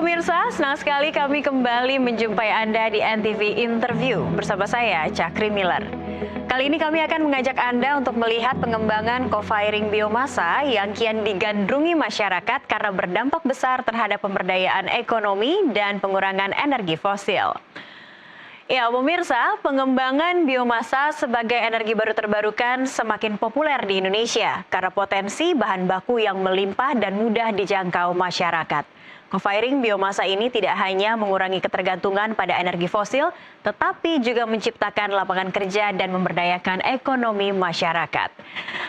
pemirsa, senang sekali kami kembali menjumpai Anda di NTV Interview bersama saya, Cakri Miller. Kali ini kami akan mengajak Anda untuk melihat pengembangan co-firing biomasa yang kian digandrungi masyarakat karena berdampak besar terhadap pemberdayaan ekonomi dan pengurangan energi fosil. Ya, pemirsa, pengembangan biomasa sebagai energi baru terbarukan semakin populer di Indonesia karena potensi bahan baku yang melimpah dan mudah dijangkau masyarakat. Co-firing biomasa ini tidak hanya mengurangi ketergantungan pada energi fosil, tetapi juga menciptakan lapangan kerja dan memberdayakan ekonomi masyarakat.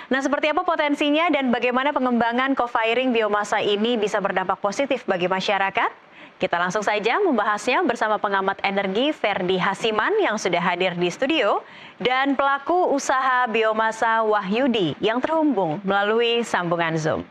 Nah, seperti apa potensinya dan bagaimana pengembangan co-firing biomasa ini bisa berdampak positif bagi masyarakat? Kita langsung saja membahasnya bersama pengamat energi Ferdi Hasiman yang sudah hadir di studio dan pelaku usaha biomasa Wahyudi yang terhubung melalui sambungan Zoom.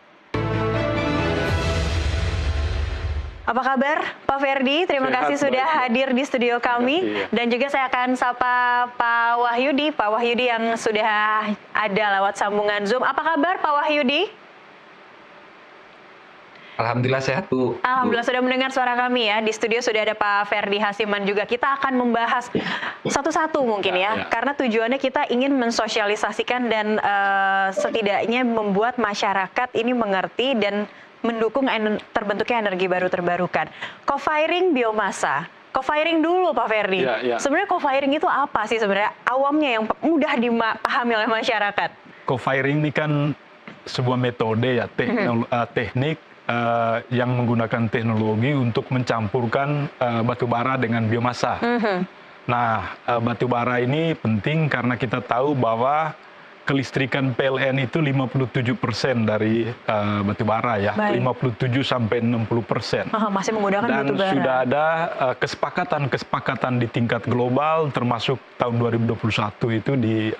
Apa kabar Pak Ferdi? Terima kasih sudah hadir di studio kami. Dan juga saya akan sapa Pak Wahyudi. Pak Wahyudi yang sudah ada lewat sambungan Zoom. Apa kabar Pak Wahyudi? Alhamdulillah sehat, Bu. Alhamdulillah sudah mendengar suara kami ya. Di studio sudah ada Pak Ferdi Hasiman juga. Kita akan membahas satu-satu mungkin ya. Karena tujuannya kita ingin mensosialisasikan dan setidaknya membuat masyarakat ini mengerti dan mendukung terbentuknya energi baru terbarukan. Co-firing biomasa. Co-firing dulu Pak Ferdi. Sebenarnya co-firing itu apa sih sebenarnya? Awamnya yang mudah dipahami oleh masyarakat. Co-firing ini kan sebuah metode ya, teknik yang menggunakan teknologi untuk mencampurkan batu bara dengan biomasa. Nah, batu bara ini penting karena kita tahu bahwa kelistrikan PLN itu 57% dari batu bara ya, 57 sampai 60%. Masih menggunakan dan batu bara. Sudah ada kesepakatan di tingkat global, termasuk tahun 2021 itu di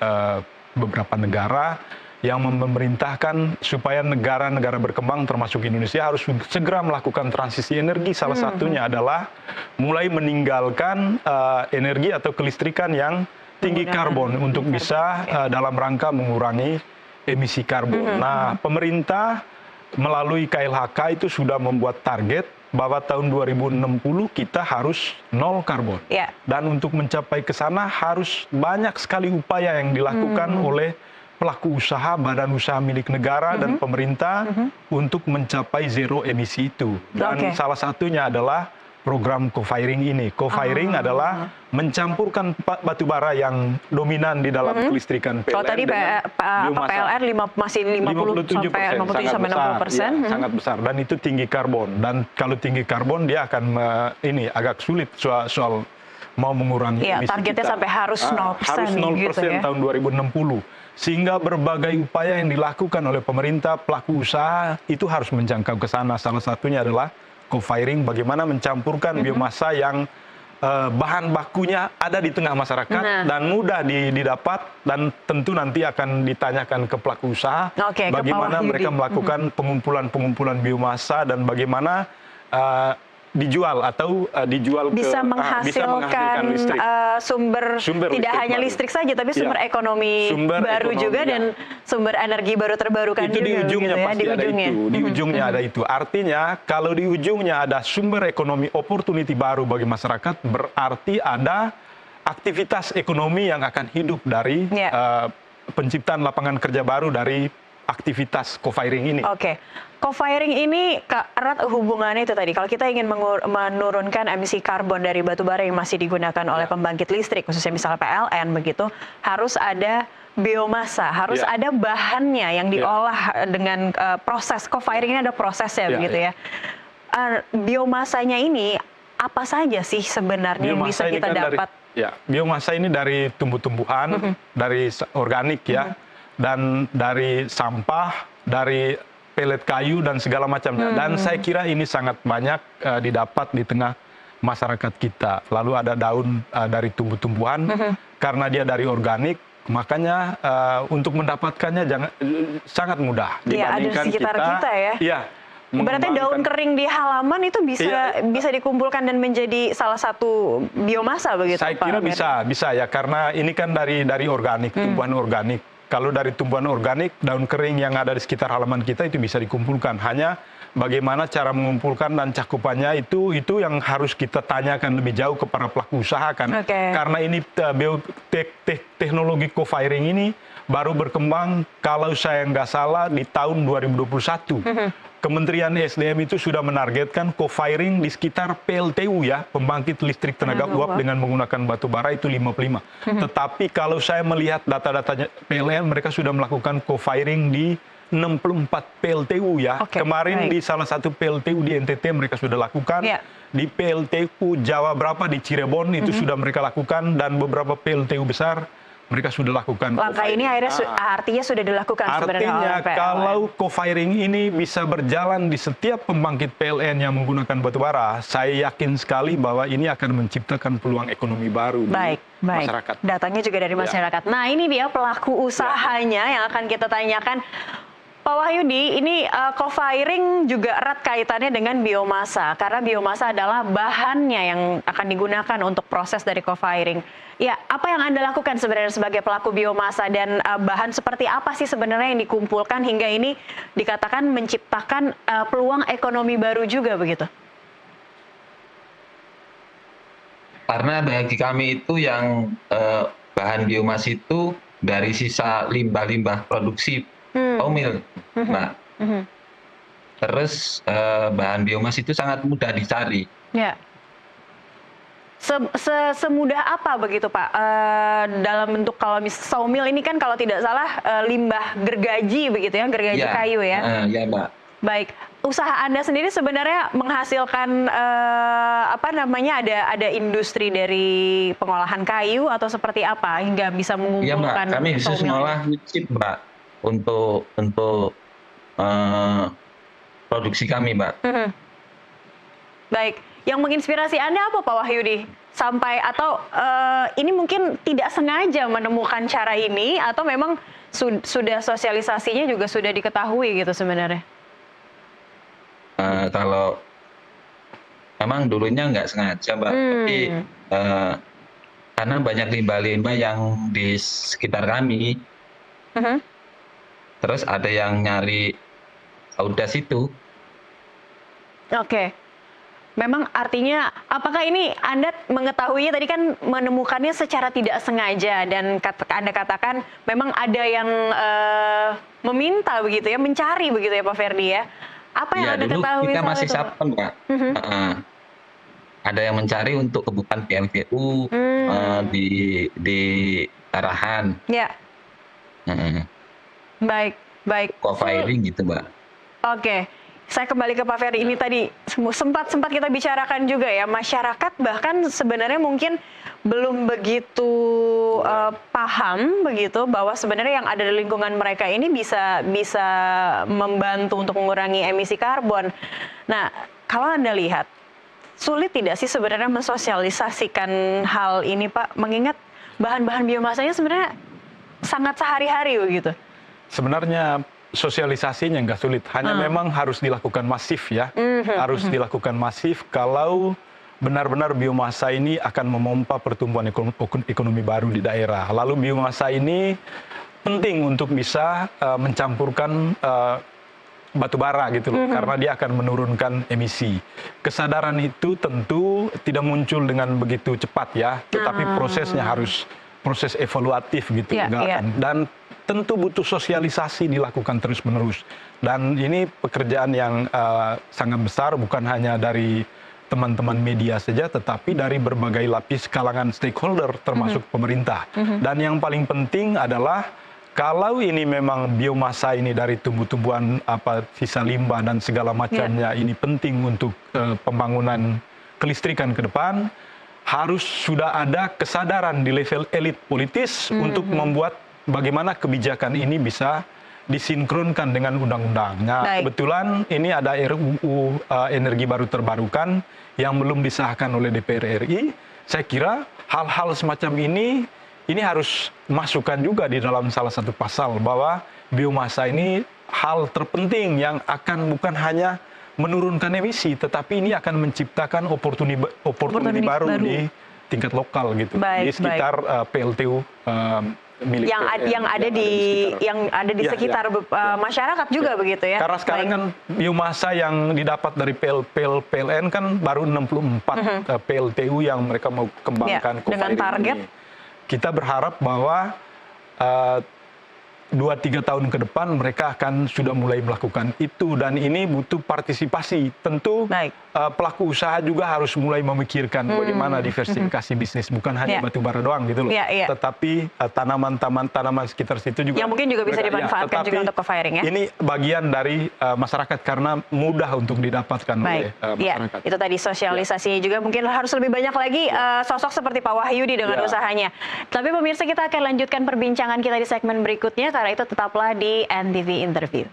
beberapa negara yang memerintahkan supaya negara-negara berkembang termasuk Indonesia harus segera melakukan transisi energi. Salah satunya adalah mulai meninggalkan energi atau kelistrikan yang tinggi karbon untuk bisa dalam rangka mengurangi emisi karbon. Nah, pemerintah melalui KLHK itu sudah membuat target bahwa tahun 2060 kita harus nol karbon. Dan untuk mencapai ke sana harus banyak sekali upaya yang dilakukan oleh pelaku usaha, badan usaha milik negara dan pemerintah untuk mencapai zero emisi itu. Dan salah satunya adalah program co-firing ini. Co-firing adalah mencampurkan batu bara yang dominan di dalam kelistrikan PLN. Kalau tadi PLN masih 57 sampai 60%. Sangat besar dan itu tinggi karbon. Dan kalau tinggi karbon dia akan ini agak sulit soal mau mengurangi emisi targetnya kita. sampai harus 0%, harus 0% gitu ya. tahun 2060. Sehingga berbagai upaya yang dilakukan oleh pemerintah, pelaku usaha itu harus menjangkau ke sana. Salah satunya adalah co-firing, bagaimana mencampurkan biomasa yang bahan bakunya ada di tengah masyarakat dan mudah didapat, dan tentu nanti akan ditanyakan ke pelaku usaha bagaimana mereka melakukan pengumpulan biomasa dan bagaimana dijual atau bisa menghasilkan listrik. sumber tidak hanya baru. Listrik saja tapi sumber ekonomi baru juga dan sumber energi baru terbarukan itu juga. Di ujungnya gitu ya, pasti ada itu. Di ujungnya ada itu. Artinya kalau di ujungnya ada sumber ekonomi opportunity baru bagi masyarakat, berarti ada aktivitas ekonomi yang akan hidup dari penciptaan lapangan kerja baru dari aktivitas co-firing ini. Co-firing ini erat hubungannya itu tadi. Kalau kita ingin menurunkan emisi karbon dari batu bara yang masih digunakan oleh pembangkit listrik, khususnya misalnya PLN begitu, harus ada biomasa, harus ada bahannya yang diolah dengan proses. Co-firing ini ada prosesnya begitu ya. Biomasanya ini apa saja sih sebenarnya yang bisa kita dapat? Biomasa ini dari tumbuh-tumbuhan, dari organik ya, dan dari sampah, dari pelet kayu dan segala macamnya. Dan saya kira ini sangat banyak didapat di tengah masyarakat kita. Lalu ada daun dari tumbuh-tumbuhan, karena dia dari organik, makanya untuk mendapatkannya sangat mudah dibandingkan ada di sekitar kita ya. Berarti daun kering di halaman itu bisa dikumpulkan dan menjadi salah satu biomasa begitu Saya Pak? Kira bisa ya, karena ini kan dari organik, tumbuhan organik. Kalau dari tumbuhan organik, daun kering yang ada di sekitar halaman kita itu bisa dikumpulkan. Hanya bagaimana cara mengumpulkan dan cakupannya itu yang harus kita tanyakan lebih jauh ke para pelaku usaha kan. Karena ini teknologi co-firing ini baru berkembang kalau saya nggak salah di tahun 2021. Kementerian SDM itu sudah menargetkan co-firing di sekitar PLTU ya, pembangkit listrik tenaga uap dengan menggunakan batu bara itu 55. Tetapi kalau saya melihat data-datanya PLN, mereka sudah melakukan co-firing di 64 PLTU ya. Kemarin di salah satu PLTU di NTT mereka sudah lakukan. Di PLTU Jawa berapa di Cirebon itu sudah mereka lakukan, dan beberapa PLTU besar mereka sudah lakukan. Langkah ini artinya sudah dilakukan sebenarnya oleh PLN. Kalau co-firing ini bisa berjalan di setiap pembangkit PLN yang menggunakan batubara, saya yakin sekali bahwa ini akan menciptakan peluang ekonomi baru di masyarakat. Datangnya juga dari masyarakat. Nah, ini dia pelaku usahanya yang akan kita tanyakan. Pak Wahyudi, ini co-firing juga erat kaitannya dengan biomasa, karena biomasa adalah bahannya yang akan digunakan untuk proses dari co-firing. Ya, apa yang Anda lakukan sebenarnya sebagai pelaku biomasa, dan bahan seperti apa sih sebenarnya yang dikumpulkan hingga ini dikatakan menciptakan peluang ekonomi baru juga begitu? Karena bagi kami itu yang bahan biomasa itu dari sisa limbah-limbah produksi sawmill, Mbak. Terus bahan biomasa itu sangat mudah dicari. Ya. Semudah apa begitu Pak? Dalam bentuk kalau sawmill ini kan kalau tidak salah limbah gergaji begitu ya, gergaji kayu ya? Ya Mbak. Baik, usaha Anda sendiri sebenarnya menghasilkan ada industri dari pengolahan kayu atau seperti apa hingga bisa mengumpulkan? Iya Mbak, kami bisa mengolah wood chip Mbak untuk produksi kami Mbak. Baik. Yang menginspirasi Anda apa Pak Wahyudi? Sampai atau ini mungkin tidak sengaja menemukan cara ini, atau memang sudah sosialisasinya juga sudah diketahui gitu sebenarnya? Kalau memang dulunya nggak sengaja Mbak, tapi karena banyak limbah-limbah yang di sekitar kami, terus ada yang nyari saudas itu. Memang artinya, apakah ini Anda mengetahuinya tadi kan menemukannya secara tidak sengaja, dan Anda katakan memang ada yang meminta begitu ya, mencari begitu ya Pak Ferdi ya? Apa yang Anda ketahui? Kita masih sapen Pak. Ada yang mencari untuk kebutuhan PLTU di arahan. Ya. Baik. Co-firing gitu Mbak. Saya kembali ke Pak Ferdi, ini tadi sempat kita bicarakan juga ya, masyarakat bahkan sebenarnya mungkin belum begitu paham begitu bahwa sebenarnya yang ada di lingkungan mereka ini bisa membantu untuk mengurangi emisi karbon. Nah, kalau Anda lihat, sulit tidak sih sebenarnya mensosialisasikan hal ini Pak, mengingat bahan-bahan biomasanya sebenarnya sangat sehari-hari begitu? Sebenarnya sosialisasinya nggak sulit, hanya memang harus dilakukan masif ya. Harus dilakukan masif kalau benar-benar biomasa ini akan memompa pertumbuhan ekonomi baru di daerah. Lalu biomasa ini penting untuk bisa mencampurkan batu bara gitu loh, karena dia akan menurunkan emisi. Kesadaran itu tentu tidak muncul dengan begitu cepat ya, tetapi prosesnya harus proses evaluatif gitu. Dan tentu butuh sosialisasi dilakukan terus-menerus. Dan ini pekerjaan yang sangat besar, bukan hanya dari teman-teman media saja, tetapi dari berbagai lapis kalangan stakeholder, termasuk pemerintah. Dan yang paling penting adalah, kalau ini memang biomasa ini dari tumbuh-tumbuhan, sisa limbah dan segala macamnya, ini penting untuk pembangunan kelistrikan ke depan, harus sudah ada kesadaran di level elit politis untuk membuat bagaimana kebijakan ini bisa disinkronkan dengan undang-undang. Nah, kebetulan ini ada RUU energi baru terbarukan yang belum disahkan oleh DPR RI. Saya kira hal-hal semacam ini harus masukkan juga di dalam salah satu pasal, bahwa biomasa ini hal terpenting yang akan bukan hanya menurunkan emisi, tetapi ini akan menciptakan opportunity baru di tingkat lokal gitu, di sekitar PLTU milik PLN yang ada di Ya, sekitar masyarakat juga begitu ya. Karena sekarang kan biomasa yang didapat dari PLN kan baru 64 PLTU yang mereka mau kembangkan dengan target ini. Kita berharap bahwa 2-3 tahun ke depan mereka akan sudah mulai melakukan itu, dan ini butuh partisipasi. Tentu pelaku usaha juga harus mulai memikirkan bagaimana diversifikasi bisnis, bukan hanya batu bara doang gitu loh. Tetapi tanaman sekitar situ juga yang mungkin juga bisa dimanfaatkan juga untuk co-firing ya. Ini bagian dari masyarakat karena mudah untuk didapatkan oleh masyarakat. Itu tadi sosialisasinya juga mungkin harus lebih banyak lagi sosok seperti Pak Wahyudi dengan usahanya. Tapi pemirsa, kita akan lanjutkan perbincangan kita di segmen berikutnya. Karena itu tetaplah di NTV Interview.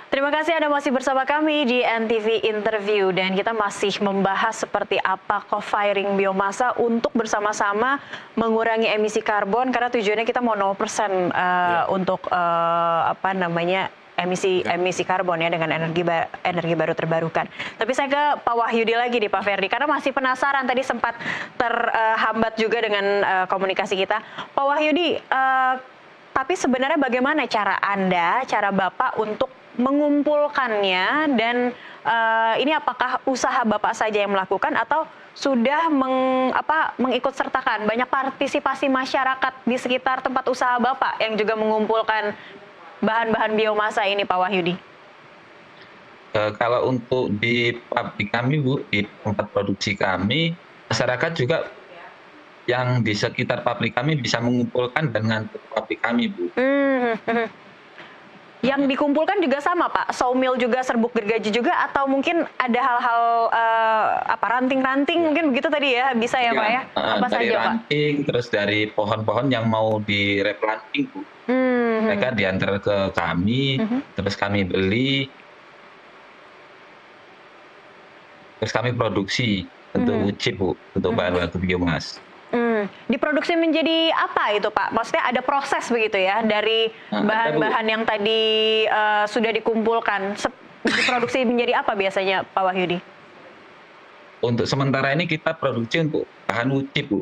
Terima kasih Anda masih bersama kami di NTV Interview, dan kita masih membahas seperti apa co-firing biomasa untuk bersama-sama mengurangi emisi karbon, karena tujuannya kita mau 0% untuk emisi karbon ya dengan energi baru terbarukan. Tapi saya ke Pak Wahyudi lagi nih, Pak Ferdi, karena masih penasaran, tadi sempat terhambat juga dengan komunikasi kita. Pak Wahyudi, tapi sebenarnya bagaimana cara Anda, cara Bapak untuk mengumpulkannya, dan ini apakah usaha Bapak saja yang melakukan atau sudah mengikut sertakan banyak partisipasi masyarakat di sekitar tempat usaha Bapak yang juga mengumpulkan bahan-bahan biomasa ini, Pak Wahyudi? Kalau untuk di pabrik kami, Bu, di tempat produksi kami, masyarakat juga yang di sekitar pabrik kami bisa mengumpulkan dengan pabrik kami, Bu. Yang dikumpulkan juga sama, Pak? Sawmill juga, serbuk gergaji juga, atau mungkin ada hal-hal ranting-ranting mungkin begitu tadi ya, bisa ya, Pak ya? Apa dari saja, Pak? ranting, terus dari pohon-pohon yang mau direplanting, Bu. Mereka diantar ke kami, terus kami beli, terus kami produksi untuk chip, Bu, untuk bahan baku biomas. Diproduksi menjadi apa itu, Pak? Maksudnya ada proses begitu ya, dari bahan-bahan yang tadi sudah dikumpulkan, diproduksi menjadi apa biasanya, Pak Wahyudi? Untuk sementara ini kita produksi untuk bahan chip, Bu.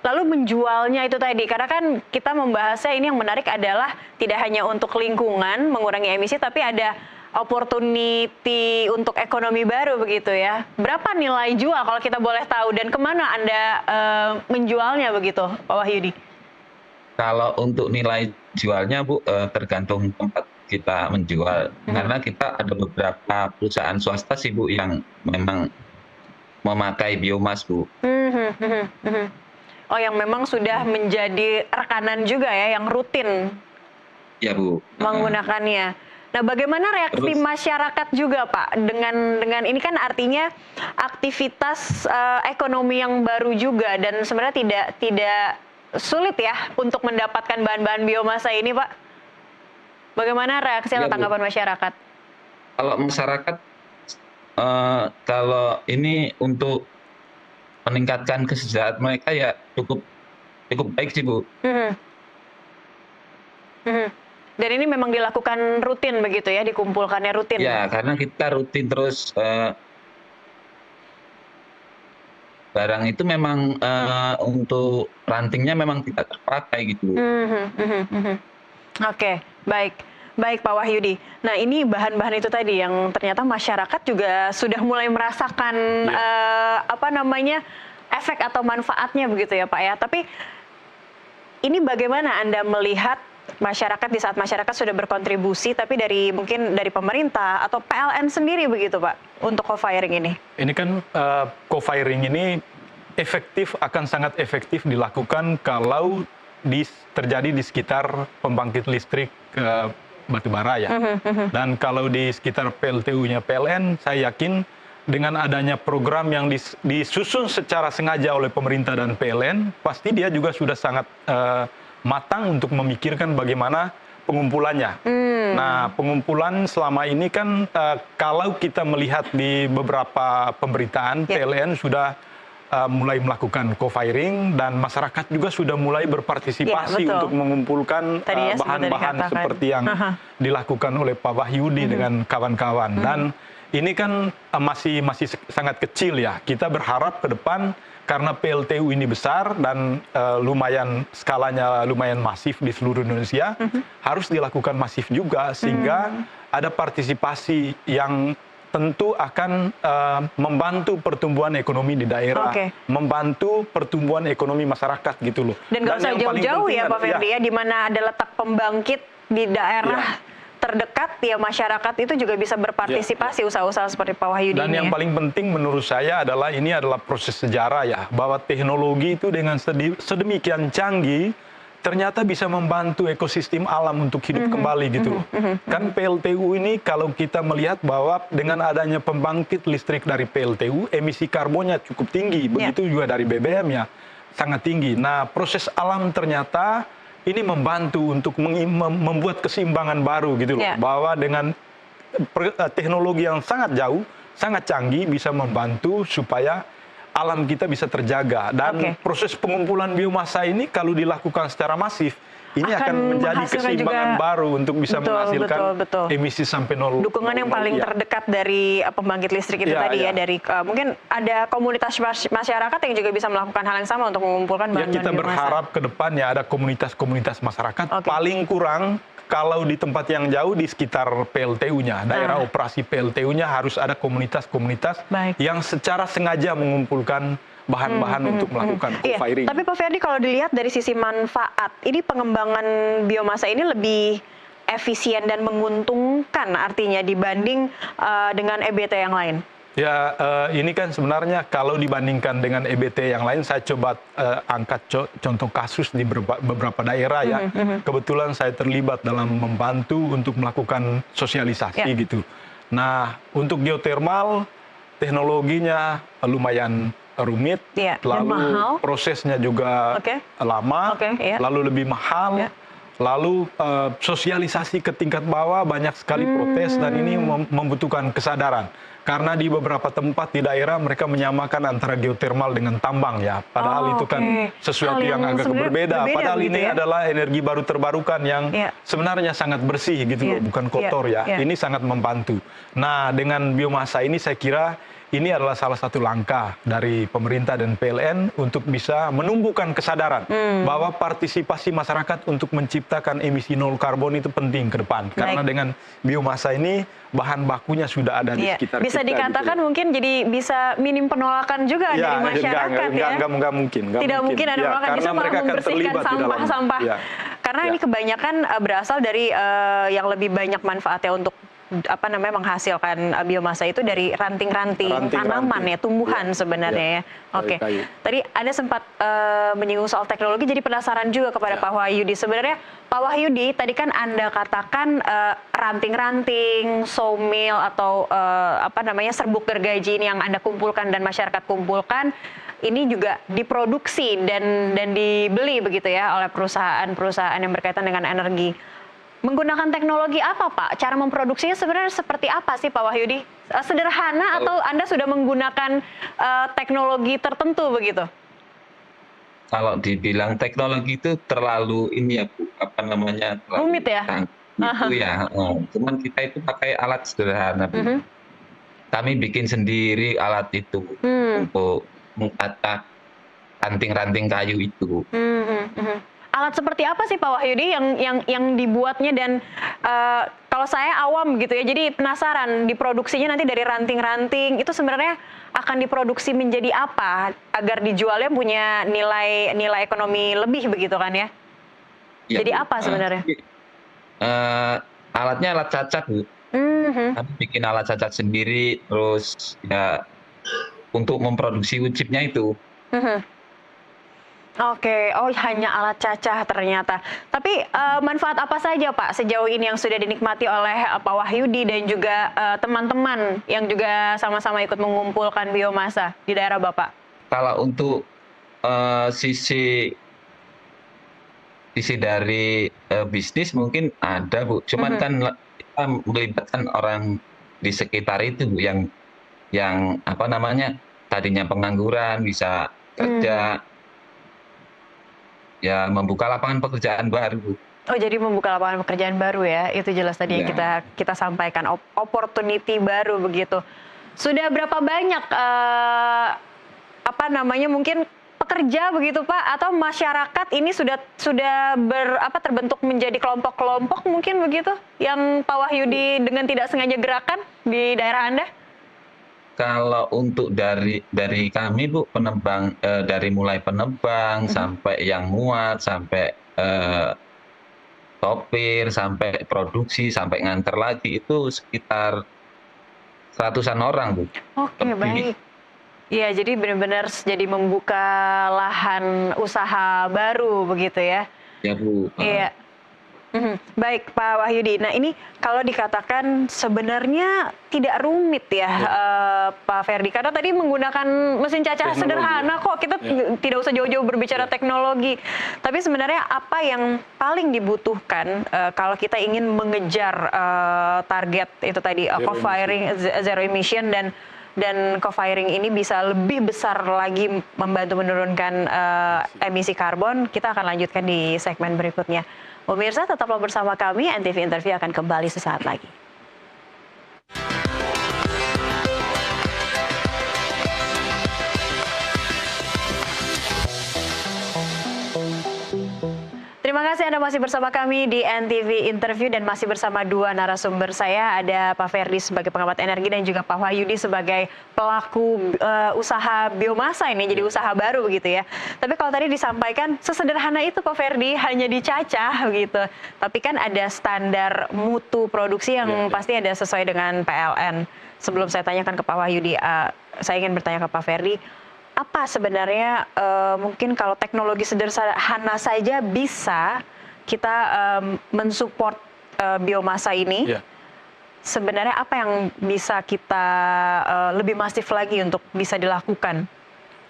Lalu menjualnya itu tadi, karena kan kita membahasnya ini yang menarik adalah tidak hanya untuk lingkungan, mengurangi emisi, tapi ada opportunity untuk ekonomi baru begitu ya. Berapa nilai jual kalau kita boleh tahu, dan kemana Anda menjualnya begitu, Pak Wahyudi? Kalau untuk nilai jualnya, Bu, tergantung tempat kita menjual. Karena kita ada beberapa perusahaan swasta sih, Bu, yang memang memakai biomas, Bu. Oh, yang memang sudah menjadi rekanan juga ya, yang rutin Ya, Bu. menggunakannya. Nah, bagaimana reaksi masyarakat juga, Pak, dengan ini kan artinya aktivitas ekonomi yang baru juga, dan sebenarnya tidak sulit ya untuk mendapatkan bahan-bahan biomasa ini, Pak. Bagaimana reaksi atau tanggapan masyarakat? Kalau masyarakat, kalau ini untuk meningkatkan kesejahteraan mereka ya cukup baik sih, Bu. Dan ini memang dilakukan rutin begitu ya, dikumpulkannya rutin? Ya, karena kita rutin terus, barang itu memang untuk rantingnya memang tidak terpakai gitu. Oke, baik. Baik, Pak Wahyudi. Nah, ini bahan-bahan itu tadi yang ternyata masyarakat juga sudah mulai merasakan efek atau manfaatnya begitu ya, Pak ya. Tapi ini bagaimana Anda melihat masyarakat di saat masyarakat sudah berkontribusi, tapi mungkin dari pemerintah atau PLN sendiri begitu, Pak, untuk co-firing ini? Ini kan co-firing ini akan sangat efektif dilakukan kalau terjadi di sekitar pembangkit listrik batubara ya. Dan kalau di sekitar PLTU-nya PLN, saya yakin dengan adanya program yang disusun secara sengaja oleh pemerintah dan PLN, pasti dia juga sudah sangat matang untuk memikirkan bagaimana pengumpulannya. Nah, pengumpulan selama ini kan kalau kita melihat di beberapa pemberitaan, PLN sudah mulai melakukan co-firing dan masyarakat juga sudah mulai berpartisipasi untuk mengumpulkan bahan-bahan seperti yang dilakukan oleh Pak Wahyudi dengan kawan-kawan. Dan ini kan masih sangat kecil ya. Kita berharap ke depan karena PLTU ini besar dan lumayan skalanya lumayan masif di seluruh Indonesia, harus dilakukan masif juga sehingga ada partisipasi yang tentu akan membantu pertumbuhan ekonomi di daerah, membantu pertumbuhan ekonomi masyarakat gitu loh. Dan nggak usah jauh-jauh ya Pak Ferdi ya, di mana ada letak pembangkit di daerah terdekat ya, masyarakat itu juga bisa berpartisipasi usaha-usaha seperti Pak Wahyudi. Dan yang paling penting menurut saya adalah ini adalah proses sejarah ya, bahwa teknologi itu dengan sedemikian canggih ternyata bisa membantu ekosistem alam untuk hidup kembali gitu. Kan PLTU ini kalau kita melihat bahwa dengan adanya pembangkit listrik dari PLTU, emisi karbonnya cukup tinggi, begitu juga dari BBM ya, sangat tinggi. Nah, proses alam ternyata ini membantu untuk membuat keseimbangan baru gitu loh, bahwa dengan teknologi yang sangat jauh, sangat canggih bisa membantu supaya alam kita bisa terjaga. Dan proses pengumpulan biomasa ini kalau dilakukan secara masif, ini akan menjadi keseimbangan baru untuk bisa menghasilkan emisi sampai nol. Dukungan yang paling terdekat dari pembangkit listrik itu tadi ya, dari mungkin ada komunitas masyarakat yang juga bisa melakukan hal yang sama untuk mengumpulkan bahan-bahan biomasa. Kita berharap ke depan ya ada komunitas-komunitas masyarakat, paling kurang kalau di tempat yang jauh di sekitar PLTU-nya, daerah operasi PLTU-nya harus ada komunitas-komunitas yang secara sengaja mengumpulkan bahan-bahan untuk melakukan co-firing. Tapi Pak Ferdi, kalau dilihat dari sisi manfaat, ini pengembangan biomasa ini lebih efisien dan menguntungkan artinya dibanding dengan EBT yang lain? Ya, ini kan sebenarnya kalau dibandingkan dengan EBT yang lain, saya coba angkat contoh kasus di beberapa daerah ya. Kebetulan saya terlibat dalam membantu untuk melakukan sosialisasi gitu. Nah, untuk geothermal, teknologinya lumayan rumit, lalu prosesnya juga lama, lalu lebih mahal, lalu sosialisasi ke tingkat bawah banyak sekali protes, dan ini membutuhkan kesadaran. Karena di beberapa tempat di daerah mereka menyamakan antara geothermal dengan tambang ya, padahal itu kan sesuatu yang agak berbeda. Padahal ini adalah energi baru terbarukan yang sebenarnya sangat bersih gitu loh, bukan kotor ya. Ini sangat membantu. Nah, dengan biomasa ini saya kira ini adalah salah satu langkah dari pemerintah dan PLN untuk bisa menumbuhkan kesadaran bahwa partisipasi masyarakat untuk menciptakan emisi nol karbon itu penting ke depan. Karena dengan biomasa ini bahan bakunya sudah ada di sekitar bisa kita. Bisa dikatakan gitu mungkin jadi bisa minim penolakan juga dari masyarakat Enggak mungkin. Tidak mungkin ada penolakan, bisa malah membersihkan sampah-sampah. Karena ini kebanyakan berasal dari yang lebih banyak manfaatnya untuk menghasilkan biomasa itu dari ranting-ranting tanaman ya, tumbuhan sebenarnya ya. Tadi Anda sempat menyinggung soal teknologi, jadi penasaran juga kepada Pak Wahyudi. Sebenarnya Pak Wahyudi, tadi kan Anda katakan ranting-ranting, sawmill atau serbuk gergaji ini yang Anda kumpulkan dan masyarakat kumpulkan, ini juga diproduksi dan dibeli begitu ya oleh perusahaan-perusahaan yang berkaitan dengan energi. Menggunakan teknologi apa, Pak? Cara memproduksinya sebenarnya seperti apa sih, Pak Wahyudi? Sederhana atau Anda sudah menggunakan teknologi tertentu begitu? Kalau dibilang teknologi itu terlalu ini ya, Bu, rumit ya? Itu ya. Cuman kita itu pakai alat sederhana, Bu. Kami bikin sendiri alat itu untuk mengacak ranting-ranting kayu itu. Alat seperti apa sih Pak Wahyudi yang dibuatnya, dan kalau saya awam gitu ya, jadi penasaran diproduksinya nanti dari ranting-ranting itu sebenarnya akan diproduksi menjadi apa agar dijualnya punya nilai ekonomi lebih begitu kan ya? Jadi apa sebenarnya? Alatnya alat cacat, Bu. Kami bikin alat cacat sendiri, terus ya untuk memproduksi wood chipnya itu. Oke, oh hanya alat cacah ternyata. Tapi manfaat apa saja Pak sejauh ini yang sudah dinikmati oleh Pak Wahyudi dan juga teman-teman yang juga sama-sama ikut mengumpulkan biomasa di daerah Bapak? Kalau untuk sisi dari bisnis mungkin ada Bu, cuman kan kita melibatkan orang di sekitar itu Bu, yang apa namanya, tadinya pengangguran bisa kerja, ya membuka lapangan pekerjaan baru Bu. Oh jadi membuka lapangan pekerjaan baru ya, itu jelas tadi yang Ya. kita sampaikan, opportunity baru begitu. Sudah berapa banyak apa namanya mungkin pekerja begitu Pak atau masyarakat ini sudah terbentuk menjadi kelompok-kelompok mungkin begitu yang Pak Wahyudi dengan tidak sengaja gerakan di daerah Anda? Kalau untuk dari kami Bu, penebang, dari mulai penebang sampai yang muat, sampai sopir, sampai produksi, sampai nganter lagi itu sekitar ratusan orang Bu. Oke, Lebih. baik. Iya, jadi benar-benar jadi membuka lahan usaha baru begitu ya. Ya Bu. Iya. Baik Pak Wahyudi. Nah ini kalau dikatakan sebenarnya tidak rumit ya, Pak Ferdi, karena tadi menggunakan mesin cacah Teknologi. sederhana kok, kita tidak usah jauh-jauh berbicara teknologi. Tapi sebenarnya apa yang paling dibutuhkan kalau kita ingin mengejar target itu tadi co-firing zero emission dan co-firing ini bisa lebih besar lagi membantu menurunkan emisi karbon, kita akan lanjutkan di segmen berikutnya. Pemirsa tetaplah bersama kami, NTV Interview akan kembali sesaat lagi. Terima kasih Anda masih bersama kami di NTV Interview dan masih bersama dua narasumber saya. Ada Pak Ferdi sebagai pengamat energi dan juga Pak Wahyudi sebagai pelaku usaha biomasa ini, jadi usaha baru begitu ya. Tapi kalau tadi disampaikan sesederhana itu Pak Ferdi, hanya dicacah begitu. Tapi kan ada standar mutu produksi yang pasti ada sesuai dengan PLN. Sebelum saya tanyakan ke Pak Wahyudi, saya ingin bertanya ke Pak Ferdi, apa sebenarnya mungkin kalau teknologi sederhana saja bisa kita mensupport biomasa ini? Sebenarnya apa yang bisa kita lebih masif lagi untuk bisa dilakukan?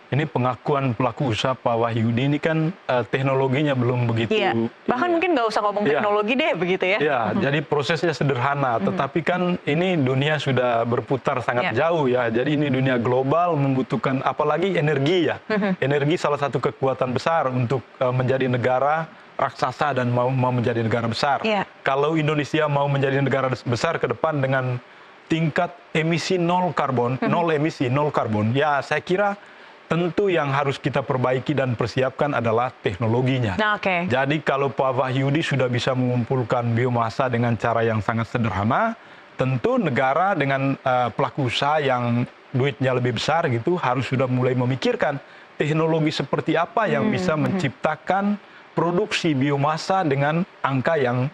Ini pengakuan pelaku usaha Pak Wahyudi ini kan teknologinya belum begitu. Iya. Bahkan mungkin nggak usah ngomong teknologi deh begitu ya. Ya, jadi prosesnya sederhana, tetapi kan ini dunia sudah berputar sangat jauh ya. Jadi ini dunia global membutuhkan apalagi energi ya. Energi salah satu kekuatan besar untuk menjadi negara raksasa dan mau menjadi negara besar. Kalau Indonesia mau menjadi negara besar ke depan dengan tingkat emisi nol karbon, nol karbon, ya saya kira tentu yang harus kita perbaiki dan persiapkan adalah teknologinya. Jadi kalau Pak Wahyudi sudah bisa mengumpulkan biomasa dengan cara yang sangat sederhana, tentu negara dengan pelaku usaha yang duitnya lebih besar gitu harus sudah mulai memikirkan teknologi seperti apa yang bisa menciptakan produksi biomasa dengan angka yang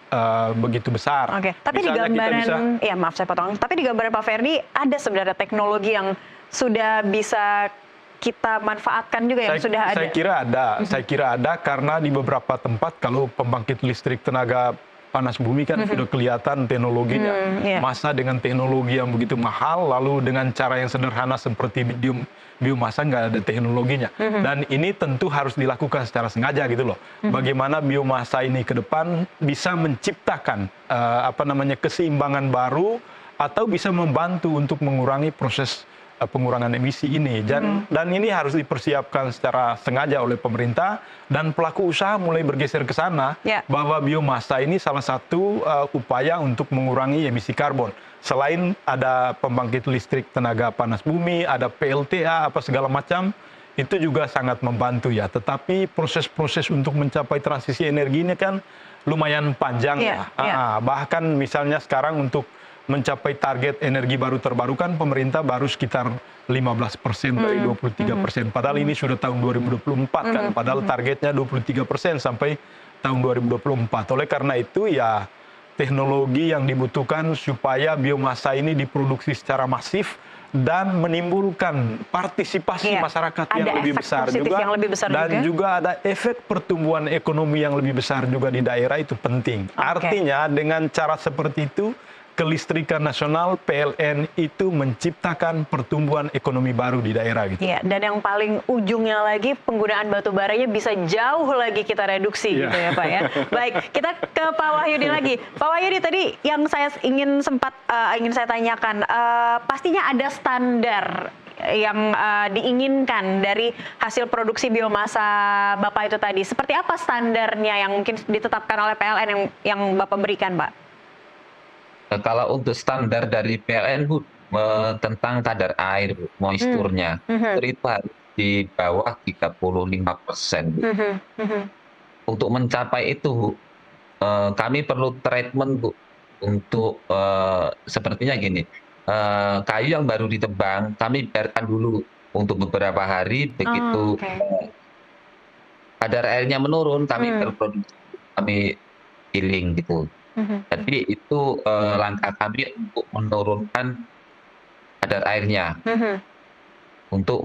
begitu besar. Tapi di gambaran, ya maaf saya potong. Tapi di gambaran Pak Ferdi ada sebenarnya teknologi yang sudah bisa kita manfaatkan juga yang sudah ada. Saya kira ada karena di beberapa tempat kalau pembangkit listrik tenaga panas bumi kan sudah kelihatan teknologinya. Masa dengan teknologi yang begitu mahal, lalu dengan cara yang sederhana seperti biomasa nggak ada teknologinya. Dan ini tentu harus dilakukan secara sengaja gitu loh. Bagaimana biomasa ini ke depan bisa menciptakan keseimbangan baru atau bisa membantu untuk mengurangi proses pengurangan emisi ini, dan ini harus dipersiapkan secara sengaja oleh pemerintah dan pelaku usaha mulai bergeser ke sana bahwa biomasa ini salah satu upaya untuk mengurangi emisi karbon. Selain ada pembangkit listrik tenaga panas bumi, ada PLTA apa segala macam, itu juga sangat membantu ya. Tetapi proses-proses untuk mencapai transisi energi ini kan lumayan panjang ya. Bahkan misalnya sekarang untuk mencapai target energi baru terbarukan pemerintah baru sekitar 15% dari 23%. Padahal ini sudah tahun 2024 kan. Padahal targetnya 23% sampai tahun 2024. Oleh karena itu ya teknologi yang dibutuhkan supaya biomasa ini diproduksi secara masif dan menimbulkan partisipasi Iya, masyarakat ada yang lebih efek besar positif juga, yang lebih besar dan juga. juga ada efek pertumbuhan ekonomi yang lebih besar juga di daerah, itu penting. Artinya dengan cara seperti itu kelistrikan nasional PLN itu menciptakan pertumbuhan ekonomi baru di daerah gitu. Iya, dan yang paling ujungnya lagi penggunaan batu baranya bisa jauh lagi kita reduksi Iya. gitu ya Pak ya. Baik, kita ke Pak Wahyudi lagi. Pak Wahyudi, tadi yang saya ingin saya tanyakan, pastinya ada standar yang diinginkan dari hasil produksi biomasa Bapak itu tadi. Seperti apa standarnya yang mungkin ditetapkan oleh PLN yang Bapak berikan, Pak? Kalau untuk standar dari PLN, Bu, tentang kadar air, Bu, moisturnya, itu harus di bawah 35%, Bu. Untuk mencapai itu, Bu, kami perlu treatment, Bu, untuk sepertinya gini, kayu yang baru ditebang, kami biarkan dulu untuk beberapa hari, begitu kadar airnya menurun, kami berproduksi, kami giling gitu. Jadi itu langkah kami untuk menurunkan kadar airnya untuk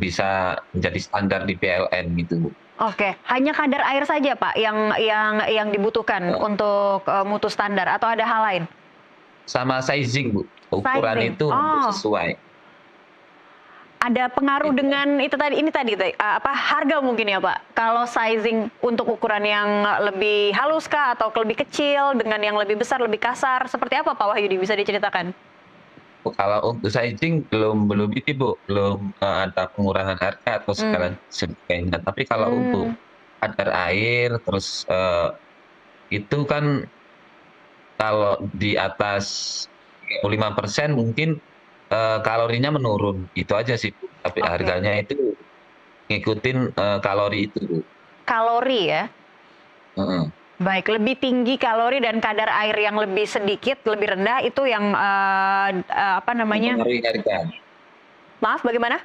bisa menjadi standar di PLN gitu. Oke, hanya kadar air saja Pak yang dibutuhkan untuk mutu standar atau ada hal lain? Sama sizing, Bu. Ukuran Sizing. itu sesuai. Ada pengaruh dengan itu tadi, harga mungkin ya Pak? Kalau sizing untuk ukuran yang lebih halus kah atau lebih kecil dengan yang lebih besar, lebih kasar, seperti apa Pak Wahyudi, bisa diceritakan? Kalau untuk sizing belum ini, Bu, belum ada pengurangan harga atau segala sebagainya. Tapi kalau untuk kadar air terus itu kan kalau di atas 35% mungkin kalorinya menurun, itu aja sih, Bu. Tapi harganya itu ngikutin kalori itu, Bu. Kalori ya? Baik, lebih tinggi kalori dan kadar air yang lebih sedikit, lebih rendah, itu yang Mempengaruhi harga. Maaf, bagaimana?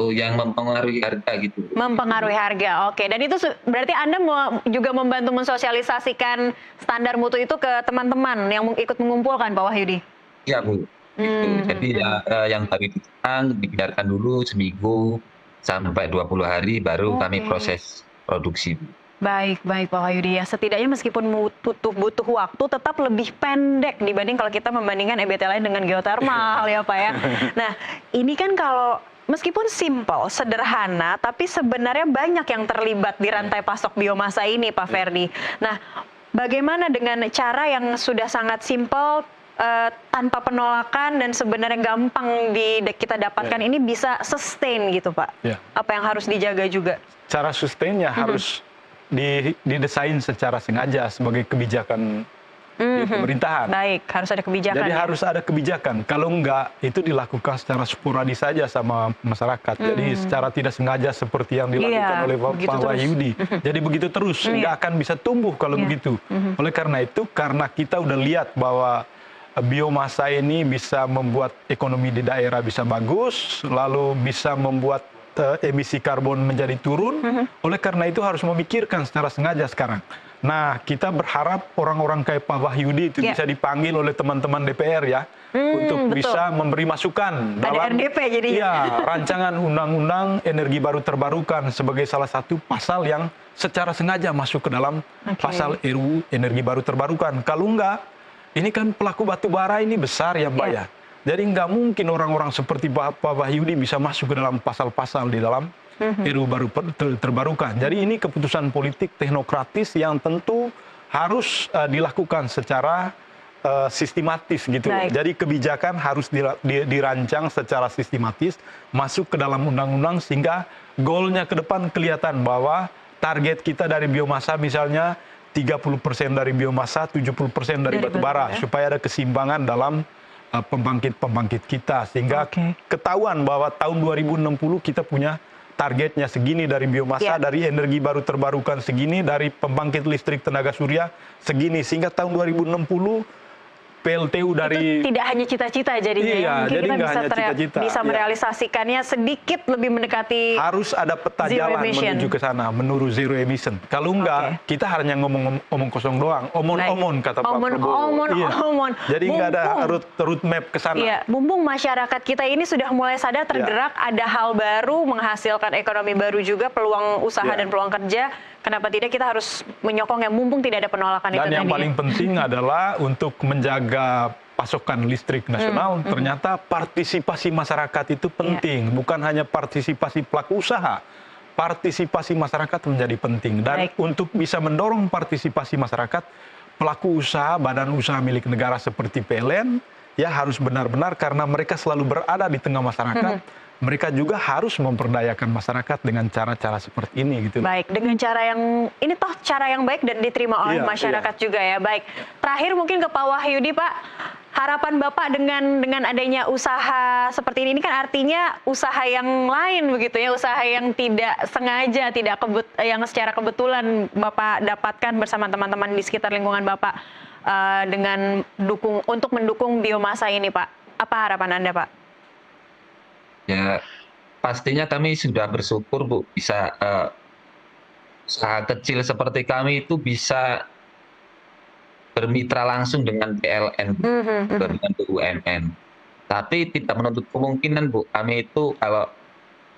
Yang mempengaruhi harga gitu. Mempengaruhi harga, oke. Dan itu berarti Anda juga membantu mensosialisasikan standar mutu itu ke teman-teman yang ikut mengumpulkan, Pak Wahyudi? Iya, Bu. Gitu. Jadi yang baru ditebang dibiarkan dulu seminggu sampai 20 hari baru kami proses produksi. Baik Pak Wahyudi ya. Setidaknya meskipun butuh waktu, tetap lebih pendek dibanding kalau kita membandingkan EBT lain dengan geotermal ya Pak ya. Nah, ini kan kalau meskipun simpel, sederhana, tapi sebenarnya banyak yang terlibat di rantai pasok biomasa ini Pak Ferdi. Nah, bagaimana dengan cara yang sudah sangat simpel, tanpa penolakan dan sebenarnya gampang kita dapatkan ini bisa sustain gitu Pak? Apa yang harus dijaga juga? Cara sustainnya harus didesain secara sengaja sebagai kebijakan di pemerintahan. Baik, harus ada kebijakan. Jadi harus ada kebijakan. Kalau enggak, itu dilakukan secara sporadis saja sama masyarakat. Jadi secara tidak sengaja seperti yang dilakukan oleh Pak Wahyudi. Jadi begitu terus, enggak akan bisa tumbuh kalau begitu. Oleh karena itu, karena kita udah lihat bahwa biomasa ini bisa membuat ekonomi di daerah bisa bagus, lalu bisa membuat emisi karbon menjadi turun. Oleh karena itu harus memikirkan secara sengaja sekarang. Nah, kita berharap orang-orang kayak Pak Wahyudi itu bisa dipanggil oleh teman-teman DPR ya, untuk bisa memberi masukan dalam rancangan undang-undang energi baru terbarukan sebagai salah satu pasal yang secara sengaja masuk ke dalam pasal RUU energi baru terbarukan. Kalau enggak, ini kan pelaku batu bara ini besar ya Mbak ya. Jadi nggak mungkin orang-orang seperti Pak Wahyudi bisa masuk ke dalam pasal-pasal di dalam RUU baru terbarukan. Jadi ini keputusan politik teknokratis yang tentu harus dilakukan secara sistematis gitu. Jadi kebijakan harus dirancang secara sistematis, masuk ke dalam undang-undang sehingga goalnya ke depan kelihatan bahwa target kita dari biomasa misalnya 30% dari biomasa, 70% dari batu bara, supaya ada keseimbangan dalam pembangkit-pembangkit kita, sehingga ketahuan bahwa tahun 2060 kita punya targetnya segini dari biomasa, dari energi baru terbarukan segini, dari pembangkit listrik tenaga surya segini, sehingga tahun 2060 PLTU dari Itu tidak hanya cita-cita jadinya Iya, ya. Mungkin jadi kita nggak bisa, hanya cita-cita, bisa iya. merealisasikannya sedikit lebih mendekati harus ada peta Zero jalan emission. menuju ke sana, menuju zero emission. Kalau enggak, kita hanya ngomong kosong doang, omon-omon kata Pak Prabowo. Omon. Jadi nggak ada Mumpung- road map ke sana. Iya, mumpung masyarakat kita ini sudah mulai sadar tergerak, ada hal baru, menghasilkan ekonomi baru juga, peluang usaha Iya. dan peluang kerja. Kenapa tidak kita harus menyokong yang mumpung tidak ada penolakan itu Dan yang tadi. paling penting adalah untuk menjaga pasokan listrik nasional, ternyata partisipasi masyarakat itu penting, bukan hanya partisipasi pelaku usaha. Partisipasi masyarakat menjadi penting. Dan Baik. untuk bisa mendorong partisipasi masyarakat, pelaku usaha, badan usaha milik negara seperti PLN, ya harus benar-benar karena mereka selalu berada di tengah masyarakat, mereka juga harus memperdayakan masyarakat dengan cara-cara seperti ini gitu. Baik, dengan cara yang ini toh cara yang baik dan diterima oleh Iya, masyarakat juga ya. Baik. Terakhir mungkin ke Pak Wahyudi, Pak. Harapan Bapak dengan adanya usaha seperti ini kan artinya usaha yang lain begitu ya, usaha yang tidak sengaja, yang secara kebetulan Bapak dapatkan bersama teman-teman di sekitar lingkungan Bapak dengan untuk mendukung biomasa ini, Pak. Apa harapan Anda, Pak? Ya, pastinya kami sudah bersyukur, Bu, bisa usaha kecil seperti kami itu bisa bermitra langsung dengan PLN, dengan BUMN. Tapi tidak menutup kemungkinan, Bu, kami itu kalau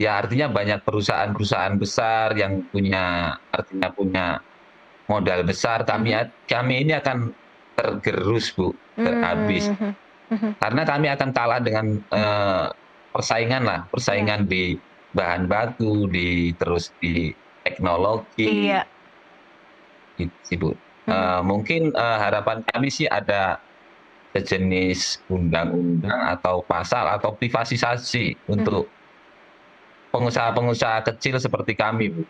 ya artinya banyak perusahaan-perusahaan besar yang punya modal besar, kami ini akan tergerus, Bu, terhabis. Karena kami akan kalah dengan persaingan di bahan baku, terus di teknologi. Iya. Gitu sih, Bu. Mungkin harapan kami sih ada sejenis undang-undang atau pasal atau privatisasi untuk pengusaha-pengusaha kecil seperti kami, Bu.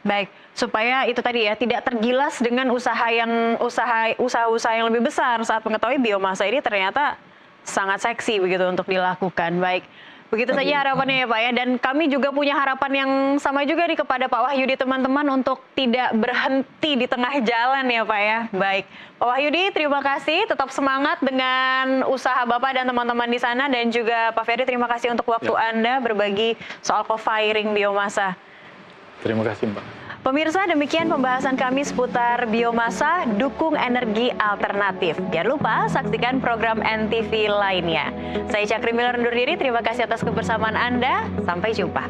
Baik, supaya itu tadi ya tidak tergilas dengan usaha-usaha yang lebih besar saat mengetahui biomasa ini ternyata sangat seksi begitu untuk dilakukan. Baik. Begitu saja harapannya ya Pak ya, dan kami juga punya harapan yang sama juga nih kepada Pak Wahyudi teman-teman untuk tidak berhenti di tengah jalan ya Pak ya. Baik, Pak Wahyudi terima kasih, tetap semangat dengan usaha Bapak dan teman-teman di sana, dan juga Pak Ferry terima kasih untuk waktu Anda berbagi soal co-firing biomasa. Terima kasih, Mbak. Pemirsa, demikian pembahasan kami seputar biomasa, dukung energi alternatif. Jangan lupa saksikan program NTV lainnya. Saya Cakri Miller undur diri, terima kasih atas kebersamaan Anda. Sampai jumpa.